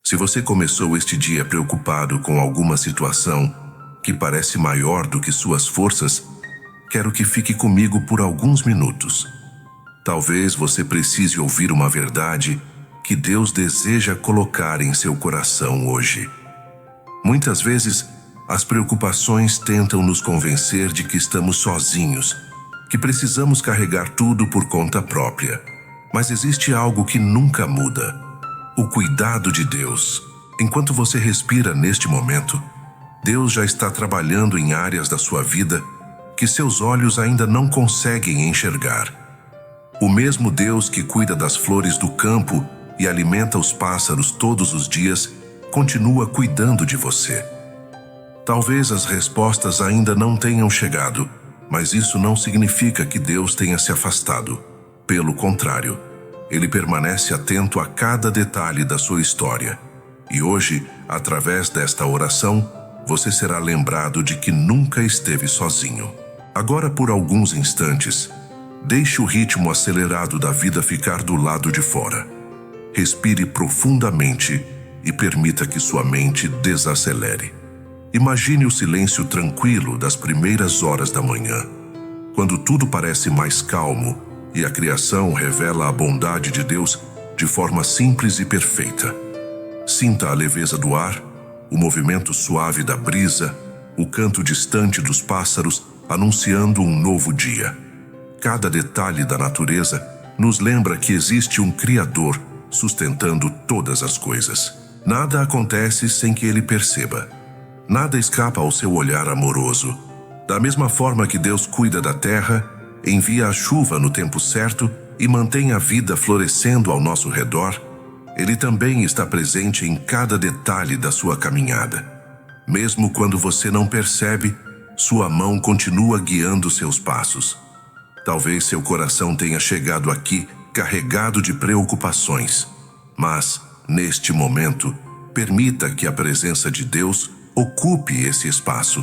Se você começou este dia preocupado com alguma situação que parece maior do que suas forças, quero que fique comigo por alguns minutos. Talvez você precise ouvir uma verdade que Deus deseja colocar em seu coração hoje. Muitas vezes, as preocupações tentam nos convencer de que estamos sozinhos, que precisamos carregar tudo por conta própria. Mas existe algo que nunca muda: o cuidado de Deus. Enquanto você respira neste momento, Deus já está trabalhando em áreas da sua vida que seus olhos ainda não conseguem enxergar. O mesmo Deus que cuida das flores do campo e alimenta os pássaros todos os dias, continua cuidando de você. Talvez as respostas ainda não tenham chegado, mas isso não significa que Deus tenha se afastado. Pelo contrário, Ele permanece atento a cada detalhe da sua história. E hoje, através desta oração, você será lembrado de que nunca esteve sozinho. Agora, por alguns instantes, deixe o ritmo acelerado da vida ficar do lado de fora. Respire profundamente e permita que sua mente desacelere. Imagine o silêncio tranquilo das primeiras horas da manhã, quando tudo parece mais calmo e a criação revela a bondade de Deus de forma simples e perfeita. Sinta a leveza do ar, o movimento suave da brisa, o canto distante dos pássaros anunciando um novo dia. Cada detalhe da natureza nos lembra que existe um Criador sustentando todas as coisas. Nada acontece sem que Ele perceba. Nada escapa ao seu olhar amoroso. Da mesma forma que Deus cuida da terra, envia a chuva no tempo certo e mantém a vida florescendo ao nosso redor, Ele também está presente em cada detalhe da sua caminhada. Mesmo quando você não percebe, sua mão continua guiando seus passos. Talvez seu coração tenha chegado aqui carregado de preocupações, mas, neste momento, permita que a presença de Deus ocupe esse espaço.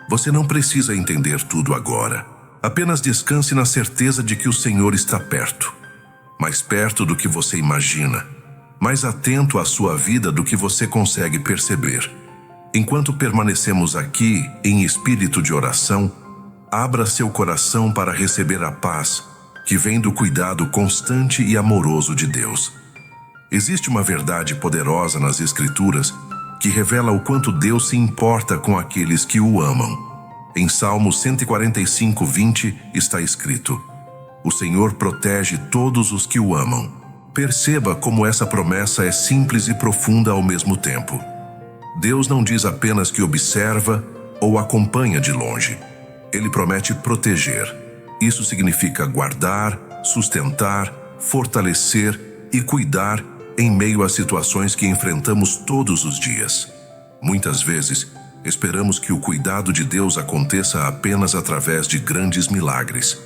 Você não precisa entender tudo agora. Apenas descanse na certeza de que o Senhor está perto. Mais perto do que você imagina. Mais atento à sua vida do que você consegue perceber. Enquanto permanecemos aqui em espírito de oração, abra seu coração para receber a paz que vem do cuidado constante e amoroso de Deus. Existe uma verdade poderosa nas Escrituras que revela o quanto Deus se importa com aqueles que o amam. Em Salmo 145:20 está escrito: "O Senhor protege todos os que o amam." Perceba como essa promessa é simples e profunda ao mesmo tempo. Deus não diz apenas que observa ou acompanha de longe. Ele promete proteger. Isso significa guardar, sustentar, fortalecer e cuidar em meio às situações que enfrentamos todos os dias. Muitas vezes, esperamos que o cuidado de Deus aconteça apenas através de grandes milagres.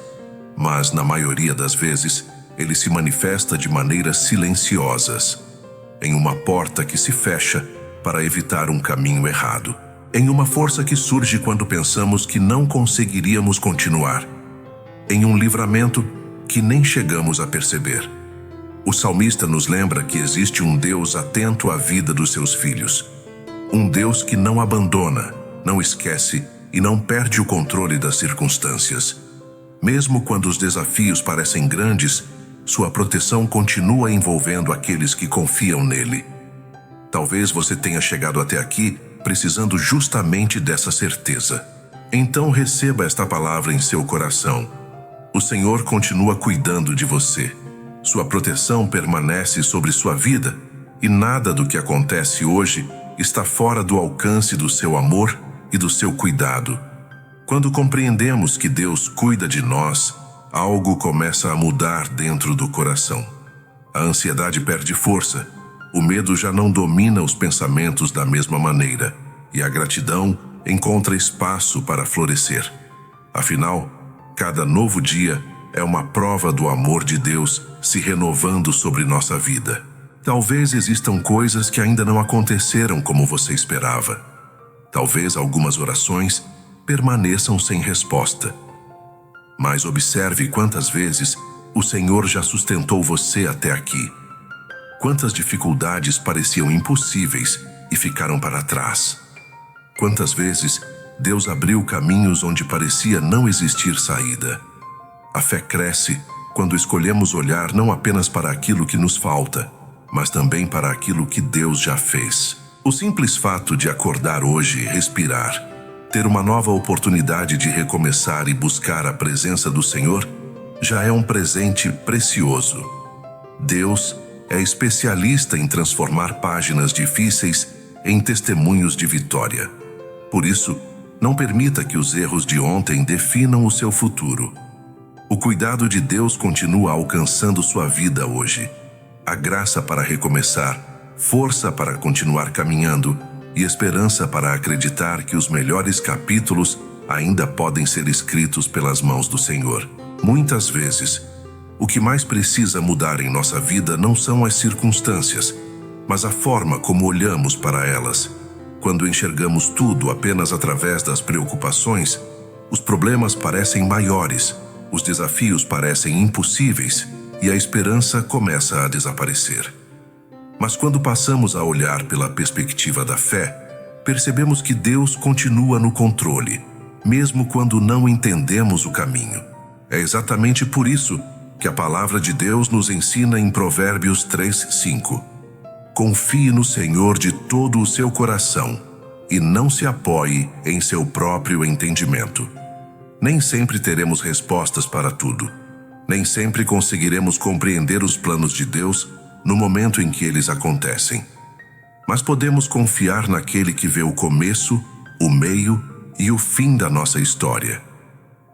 Mas, na maioria das vezes, Ele se manifesta de maneiras silenciosas, em uma porta que se fecha para evitar um caminho errado, em uma força que surge quando pensamos que não conseguiríamos continuar, em um livramento que nem chegamos a perceber. O salmista nos lembra que existe um Deus atento à vida dos seus filhos. Um Deus que não abandona, não esquece e não perde o controle das circunstâncias. Mesmo quando os desafios parecem grandes, sua proteção continua envolvendo aqueles que confiam nele. Talvez você tenha chegado até aqui precisando justamente dessa certeza. Então receba esta palavra em seu coração. O Senhor continua cuidando de você. Sua proteção permanece sobre sua vida e nada do que acontece hoje está fora do alcance do seu amor e do seu cuidado. Quando compreendemos que Deus cuida de nós, algo começa a mudar dentro do coração. A ansiedade perde força, o medo já não domina os pensamentos da mesma maneira e a gratidão encontra espaço para florescer. Afinal, cada novo dia é uma prova do amor de Deus se renovando sobre nossa vida. Talvez existam coisas que ainda não aconteceram como você esperava. Talvez algumas orações permaneçam sem resposta. Mas observe quantas vezes o Senhor já sustentou você até aqui. Quantas dificuldades pareciam impossíveis e ficaram para trás? Quantas vezes Deus abriu caminhos onde parecia não existir saída? A fé cresce quando escolhemos olhar não apenas para aquilo que nos falta, mas também para aquilo que Deus já fez. O simples fato de acordar hoje e respirar, ter uma nova oportunidade de recomeçar e buscar a presença do Senhor, já é um presente precioso. Deus é especialista em transformar páginas difíceis em testemunhos de vitória. Por isso, não permita que os erros de ontem definam o seu futuro. O cuidado de Deus continua alcançando sua vida hoje. A graça para recomeçar, força para continuar caminhando e esperança para acreditar que os melhores capítulos ainda podem ser escritos pelas mãos do Senhor. Muitas vezes, o que mais precisa mudar em nossa vida não são as circunstâncias, mas a forma como olhamos para elas. Quando enxergamos tudo apenas através das preocupações, os problemas parecem maiores, os desafios parecem impossíveis e a esperança começa a desaparecer. Mas quando passamos a olhar pela perspectiva da fé, percebemos que Deus continua no controle, mesmo quando não entendemos o caminho. É exatamente por isso que a palavra de Deus nos ensina em Provérbios 3:5. Confie no Senhor de todo o seu coração e não se apoie em seu próprio entendimento. Nem sempre teremos respostas para tudo. Nem sempre conseguiremos compreender os planos de Deus no momento em que eles acontecem. Mas podemos confiar naquele que vê o começo, o meio e o fim da nossa história.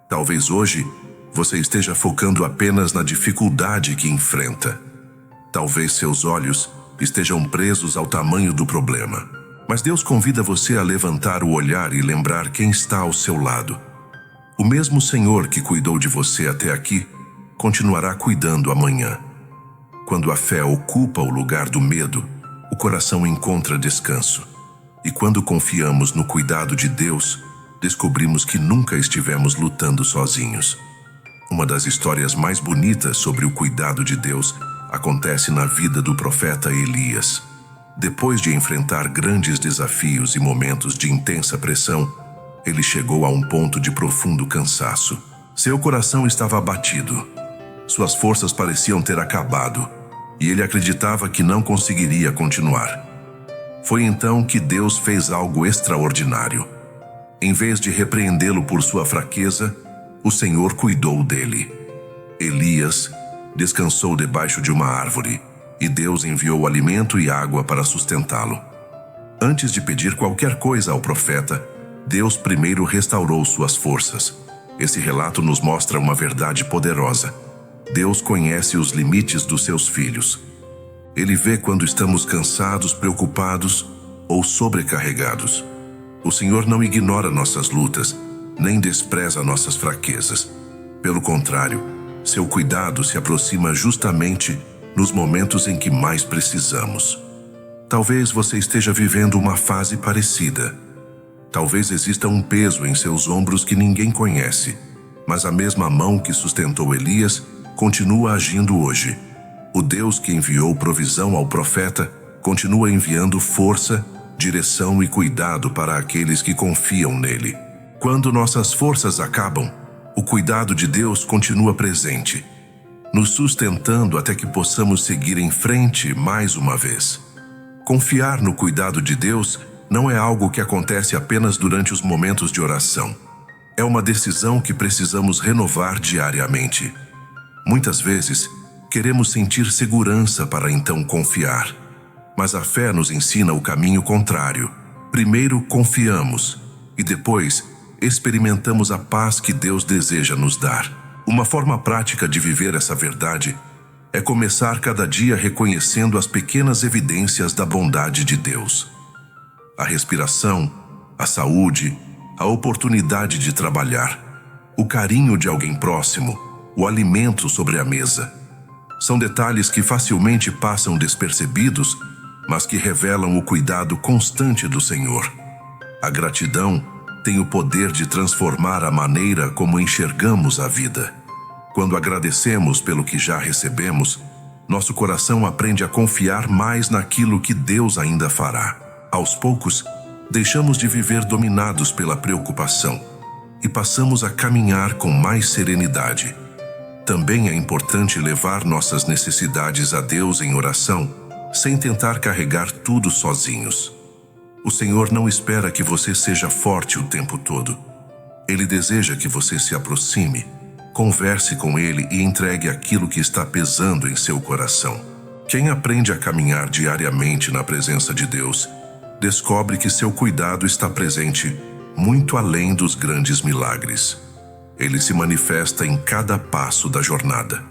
Talvez hoje você esteja focando apenas na dificuldade que enfrenta. Talvez seus olhos estejam presos ao tamanho do problema. Mas Deus convida você a levantar o olhar e lembrar quem está ao seu lado. O mesmo Senhor que cuidou de você até aqui, continuará cuidando amanhã. Quando a fé ocupa o lugar do medo, o coração encontra descanso. E quando confiamos no cuidado de Deus, descobrimos que nunca estivemos lutando sozinhos. Uma das histórias mais bonitas sobre o cuidado de Deus acontece na vida do profeta Elias. Depois de enfrentar grandes desafios e momentos de intensa pressão, ele chegou a um ponto de profundo cansaço. Seu coração estava abatido. Suas forças pareciam ter acabado, e ele acreditava que não conseguiria continuar. Foi então que Deus fez algo extraordinário. Em vez de repreendê-lo por sua fraqueza, o Senhor cuidou dele. Elias descansou debaixo de uma árvore, e Deus enviou alimento e água para sustentá-lo. Antes de pedir qualquer coisa ao profeta, Deus primeiro restaurou suas forças. Esse relato nos mostra uma verdade poderosa. Deus conhece os limites dos seus filhos. Ele vê quando estamos cansados, preocupados ou sobrecarregados. O Senhor não ignora nossas lutas, nem despreza nossas fraquezas. Pelo contrário, seu cuidado se aproxima justamente nos momentos em que mais precisamos. Talvez você esteja vivendo uma fase parecida. Talvez exista um peso em seus ombros que ninguém conhece, mas a mesma mão que sustentou Elias continua agindo hoje. O Deus que enviou provisão ao profeta continua enviando força, direção e cuidado para aqueles que confiam nele. Quando nossas forças acabam, o cuidado de Deus continua presente, nos sustentando até que possamos seguir em frente mais uma vez. Confiar no cuidado de Deus não é algo que acontece apenas durante os momentos de oração. É uma decisão que precisamos renovar diariamente. Muitas vezes, queremos sentir segurança para então confiar. Mas a fé nos ensina o caminho contrário. Primeiro confiamos e depois experimentamos a paz que Deus deseja nos dar. Uma forma prática de viver essa verdade é começar cada dia reconhecendo as pequenas evidências da bondade de Deus. A respiração, a saúde, a oportunidade de trabalhar, o carinho de alguém próximo, o alimento sobre a mesa. São detalhes que facilmente passam despercebidos, mas que revelam o cuidado constante do Senhor. A gratidão tem o poder de transformar a maneira como enxergamos a vida. Quando agradecemos pelo que já recebemos, nosso coração aprende a confiar mais naquilo que Deus ainda fará. Aos poucos, deixamos de viver dominados pela preocupação e passamos a caminhar com mais serenidade. Também é importante levar nossas necessidades a Deus em oração, sem tentar carregar tudo sozinhos. O Senhor não espera que você seja forte o tempo todo. Ele deseja que você se aproxime, converse com Ele e entregue aquilo que está pesando em seu coração. Quem aprende a caminhar diariamente na presença de Deus, descobre que seu cuidado está presente muito além dos grandes milagres. Ele se manifesta em cada passo da jornada.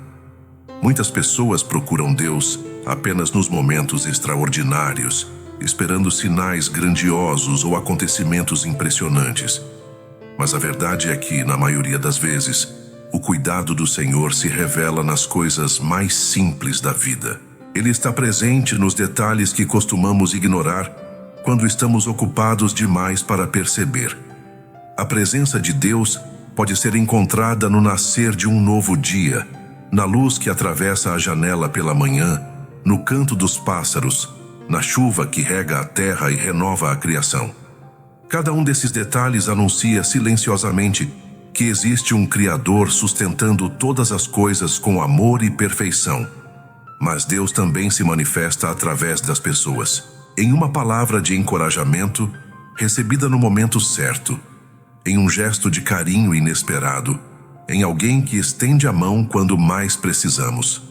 Muitas pessoas procuram Deus apenas nos momentos extraordinários, esperando sinais grandiosos ou acontecimentos impressionantes. Mas a verdade é que, na maioria das vezes, o cuidado do Senhor se revela nas coisas mais simples da vida. Ele está presente nos detalhes que costumamos ignorar quando estamos ocupados demais para perceber. A presença de Deus pode ser encontrada no nascer de um novo dia, na luz que atravessa a janela pela manhã, no canto dos pássaros, na chuva que rega a terra e renova a criação. Cada um desses detalhes anuncia silenciosamente que existe um Criador sustentando todas as coisas com amor e perfeição. Mas Deus também se manifesta através das pessoas, em uma palavra de encorajamento recebida no momento certo, em um gesto de carinho inesperado, em alguém que estende a mão quando mais precisamos.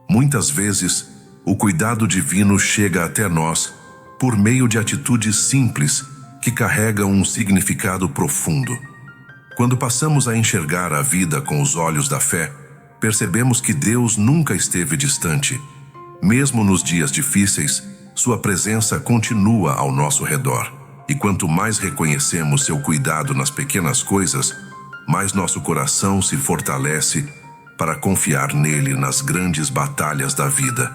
Muitas vezes, o cuidado divino chega até nós por meio de atitudes simples que carregam um significado profundo. Quando passamos a enxergar a vida com os olhos da fé, percebemos que Deus nunca esteve distante. Mesmo nos dias difíceis, sua presença continua ao nosso redor. E quanto mais reconhecemos seu cuidado nas pequenas coisas, mais nosso coração se fortalece para confiar nele nas grandes batalhas da vida.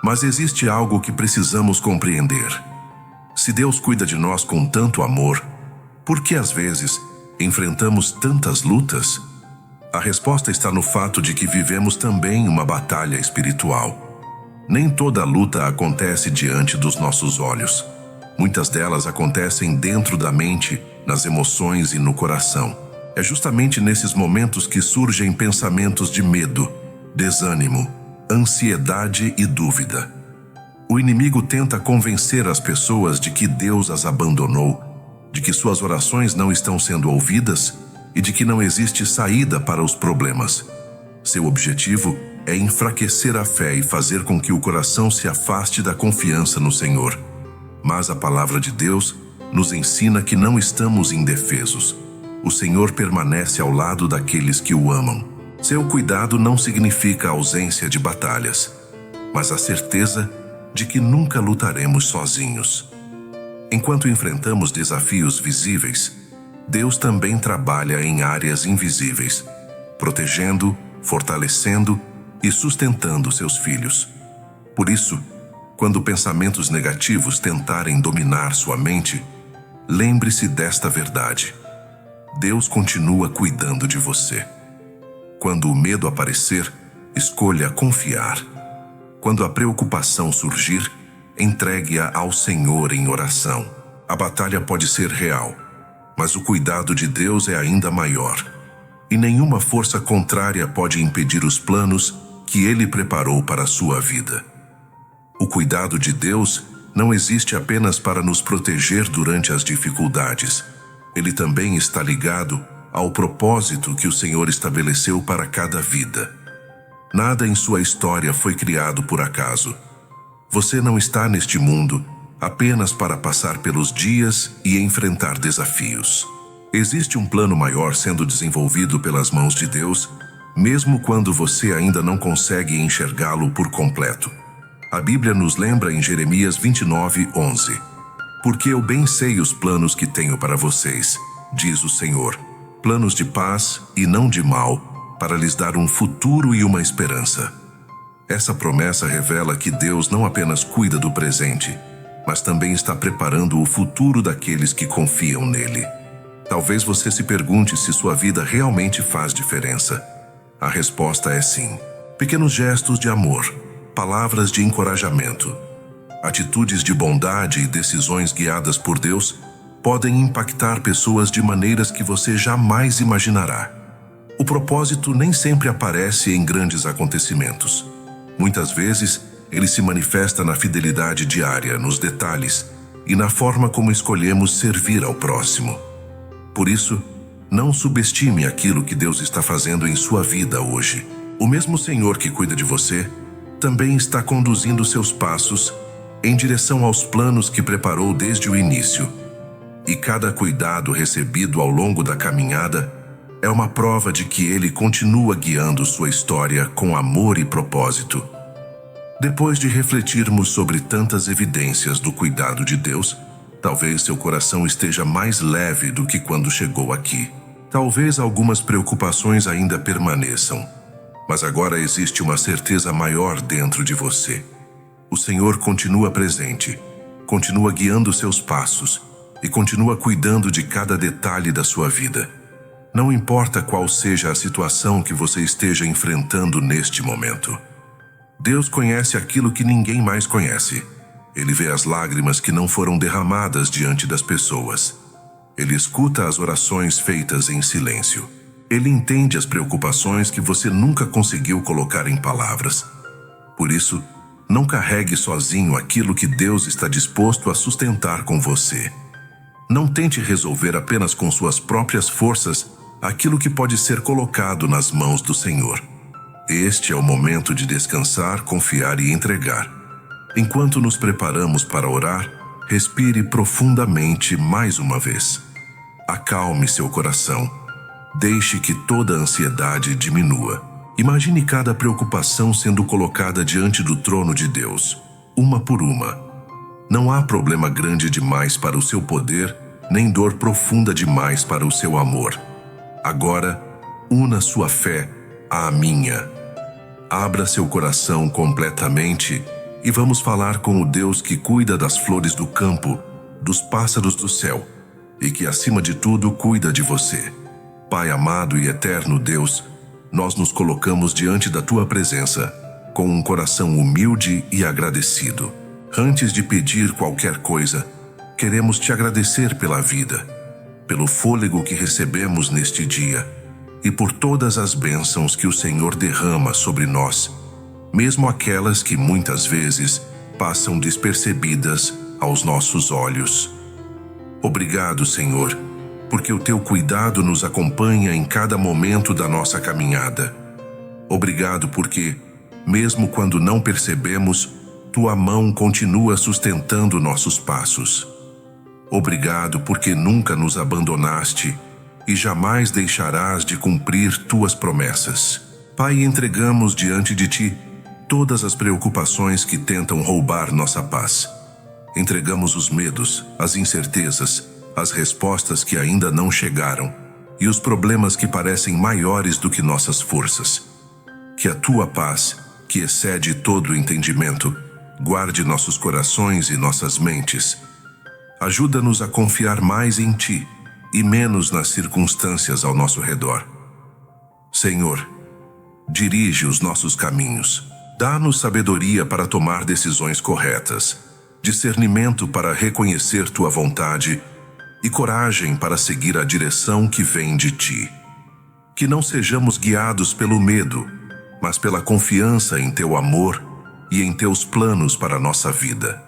Mas existe algo que precisamos compreender. Se Deus cuida de nós com tanto amor, por que às vezes enfrentamos tantas lutas? A resposta está no fato de que vivemos também uma batalha espiritual. Nem toda luta acontece diante dos nossos olhos. Muitas delas acontecem dentro da mente, nas emoções e no coração. É justamente nesses momentos que surgem pensamentos de medo, desânimo, ansiedade e dúvida. O inimigo tenta convencer as pessoas de que Deus as abandonou, de que suas orações não estão sendo ouvidas e de que não existe saída para os problemas. Seu objetivo é enfraquecer a fé e fazer com que o coração se afaste da confiança no Senhor. Mas a palavra de Deus nos ensina que não estamos indefesos. O Senhor permanece ao lado daqueles que o amam. Seu cuidado não significa a ausência de batalhas, mas a certeza de que nunca lutaremos sozinhos. Enquanto enfrentamos desafios visíveis, Deus também trabalha em áreas invisíveis, protegendo, fortalecendo e sustentando seus filhos. Por isso, quando pensamentos negativos tentarem dominar sua mente, lembre-se desta verdade: Deus continua cuidando de você. Quando o medo aparecer, escolha confiar. Quando a preocupação surgir, entregue-a ao Senhor em oração. A batalha pode ser real, mas o cuidado de Deus é ainda maior. E nenhuma força contrária pode impedir os planos que Ele preparou para a sua vida. O cuidado de Deus não existe apenas para nos proteger durante as dificuldades. Ele também está ligado ao propósito que o Senhor estabeleceu para cada vida. Nada em sua história foi criado por acaso. Você não está neste mundo apenas para passar pelos dias e enfrentar desafios. Existe um plano maior sendo desenvolvido pelas mãos de Deus, mesmo quando você ainda não consegue enxergá-lo por completo. A Bíblia nos lembra em Jeremias 29:11. Porque eu bem sei os planos que tenho para vocês, diz o Senhor, planos de paz e não de mal, para lhes dar um futuro e uma esperança. Essa promessa revela que Deus não apenas cuida do presente, mas também está preparando o futuro daqueles que confiam nele. Talvez você se pergunte se sua vida realmente faz diferença. A resposta é sim. Pequenos gestos de amor, palavras de encorajamento, atitudes de bondade e decisões guiadas por Deus podem impactar pessoas de maneiras que você jamais imaginará. O propósito nem sempre aparece em grandes acontecimentos. Muitas vezes, ele se manifesta na fidelidade diária, nos detalhes e na forma como escolhemos servir ao próximo. Por isso, não subestime aquilo que Deus está fazendo em sua vida hoje. O mesmo Senhor que cuida de você também está conduzindo seus passos em direção aos planos que preparou desde o início. E cada cuidado recebido ao longo da caminhada é uma prova de que Ele continua guiando sua história com amor e propósito. Depois de refletirmos sobre tantas evidências do cuidado de Deus, talvez seu coração esteja mais leve do que quando chegou aqui. Talvez algumas preocupações ainda permaneçam, mas agora existe uma certeza maior dentro de você. O Senhor continua presente, continua guiando seus passos e continua cuidando de cada detalhe da sua vida. Não importa qual seja a situação que você esteja enfrentando neste momento. Deus conhece aquilo que ninguém mais conhece. Ele vê as lágrimas que não foram derramadas diante das pessoas. Ele escuta as orações feitas em silêncio. Ele entende as preocupações que você nunca conseguiu colocar em palavras. Por isso, não carregue sozinho aquilo que Deus está disposto a sustentar com você. Não tente resolver apenas com suas próprias forças aquilo que pode ser colocado nas mãos do Senhor. Este é o momento de descansar, confiar e entregar. Enquanto nos preparamos para orar, respire profundamente mais uma vez. Acalme seu coração. Deixe que toda a ansiedade diminua. Imagine cada preocupação sendo colocada diante do trono de Deus, uma por uma. Não há problema grande demais para o seu poder, nem dor profunda demais para o seu amor. Agora, una sua fé à minha. Abra seu coração completamente e vamos falar com o Deus que cuida das flores do campo, dos pássaros do céu e que, acima de tudo, cuida de você. Pai amado e eterno Deus, nós nos colocamos diante da Tua presença com um coração humilde e agradecido. Antes de pedir qualquer coisa, queremos Te agradecer pela vida, pelo fôlego que recebemos neste dia e por todas as bênçãos que o Senhor derrama sobre nós, mesmo aquelas que muitas vezes passam despercebidas aos nossos olhos. Obrigado, Senhor, porque o Teu cuidado nos acompanha em cada momento da nossa caminhada. Obrigado porque, mesmo quando não percebemos, Tua mão continua sustentando nossos passos. Obrigado porque nunca nos abandonaste e jamais deixarás de cumprir Tuas promessas. Pai, entregamos diante de Ti todas as preocupações que tentam roubar nossa paz. Entregamos os medos, as incertezas, as respostas que ainda não chegaram e os problemas que parecem maiores do que nossas forças. Que a Tua paz, que excede todo o entendimento, guarde nossos corações e nossas mentes. Ajuda-nos a confiar mais em Ti e menos nas circunstâncias ao nosso redor. Senhor, dirige os nossos caminhos. Dá-nos sabedoria para tomar decisões corretas, discernimento para reconhecer Tua vontade e coragem para seguir a direção que vem de Ti. Que não sejamos guiados pelo medo, mas pela confiança em Teu amor e em Teus planos para a nossa vida.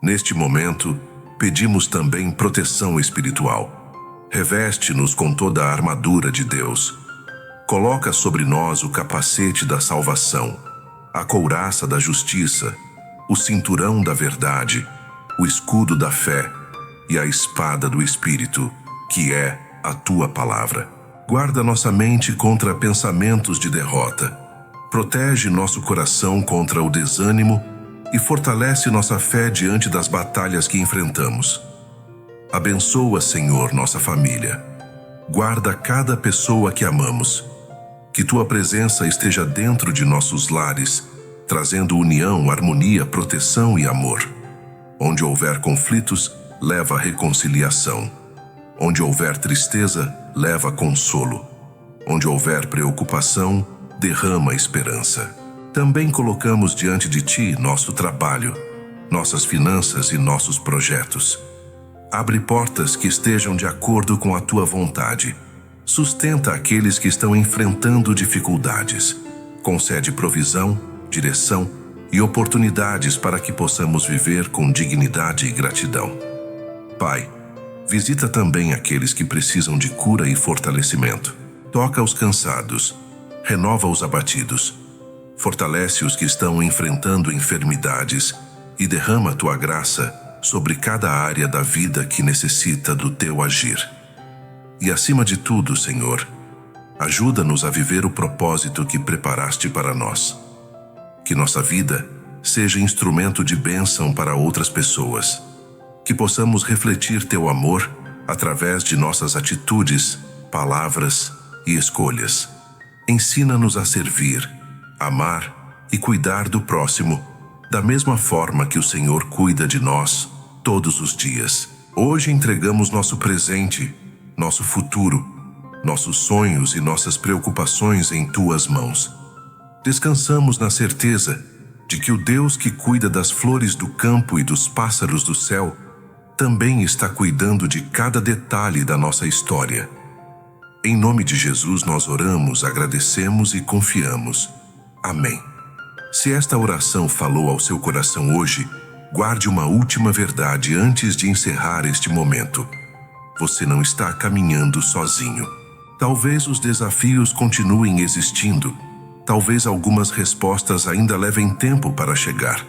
Neste momento, pedimos também proteção espiritual. Reveste-nos com toda a armadura de Deus. Coloca sobre nós o capacete da salvação, a couraça da justiça, o cinturão da verdade, o escudo da fé e a espada do Espírito, que é a Tua palavra. Guarda nossa mente contra pensamentos de derrota. Protege nosso coração contra o desânimo e fortalece nossa fé diante das batalhas que enfrentamos. Abençoa, Senhor, nossa família. Guarda cada pessoa que amamos. Que Tua presença esteja dentro de nossos lares, trazendo união, harmonia, proteção e amor. Onde houver conflitos, leva reconciliação. Onde houver tristeza, leva consolo. Onde houver preocupação, derrama esperança. Também colocamos diante de Ti nosso trabalho, nossas finanças e nossos projetos. Abre portas que estejam de acordo com a Tua vontade. Sustenta aqueles que estão enfrentando dificuldades. Concede provisão, direção e oportunidades para que possamos viver com dignidade e gratidão. Pai, visita também aqueles que precisam de cura e fortalecimento. Toca os cansados, renova os abatidos, fortalece os que estão enfrentando enfermidades e derrama Tua graça sobre cada área da vida que necessita do Teu agir. E acima de tudo, Senhor, ajuda-nos a viver o propósito que preparaste para nós. Que nossa vida seja instrumento de bênção para outras pessoas. Que possamos refletir Teu amor através de nossas atitudes, palavras e escolhas. Ensina-nos a servir, amar e cuidar do próximo, da mesma forma que o Senhor cuida de nós todos os dias. Hoje entregamos nosso presente, nosso futuro, nossos sonhos e nossas preocupações em Tuas mãos. Descansamos na certeza de que o Deus que cuida das flores do campo e dos pássaros do céu também está cuidando de cada detalhe da nossa história. Em nome de Jesus nós oramos, agradecemos e confiamos. Amém. Se esta oração falou ao seu coração hoje, guarde uma última verdade antes de encerrar este momento. Você não está caminhando sozinho. Talvez os desafios continuem existindo, talvez algumas respostas ainda levem tempo para chegar,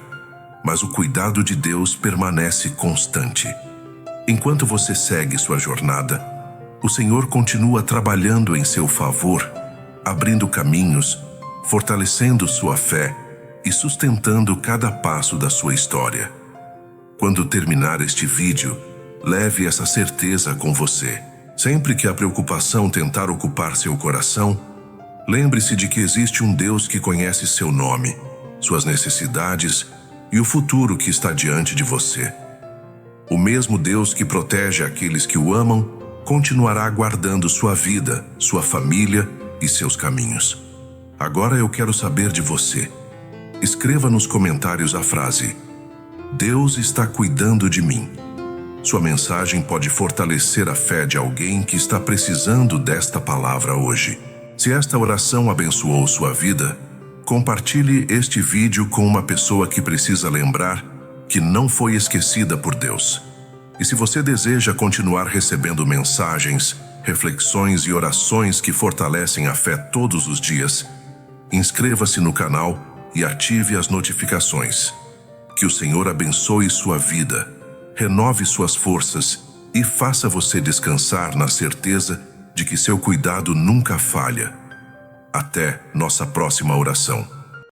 mas o cuidado de Deus permanece constante. Enquanto você segue sua jornada, o Senhor continua trabalhando em seu favor, abrindo caminhos, fortalecendo sua fé e sustentando cada passo da sua história. Quando terminar este vídeo, leve essa certeza com você. Sempre que a preocupação tentar ocupar seu coração, lembre-se de que existe um Deus que conhece seu nome, suas necessidades e o futuro que está diante de você. O mesmo Deus que protege aqueles que o amam, continuará guardando sua vida, sua família e seus caminhos. Agora eu quero saber de você. Escreva nos comentários a frase: Deus está cuidando de mim. Sua mensagem pode fortalecer a fé de alguém que está precisando desta palavra hoje. Se esta oração abençoou sua vida, compartilhe este vídeo com uma pessoa que precisa lembrar que não foi esquecida por Deus. E se você deseja continuar recebendo mensagens, reflexões e orações que fortalecem a fé todos os dias, inscreva-se no canal e ative as notificações. Que o Senhor abençoe sua vida, renove suas forças e faça você descansar na certeza de que seu cuidado nunca falha. Até nossa próxima oração.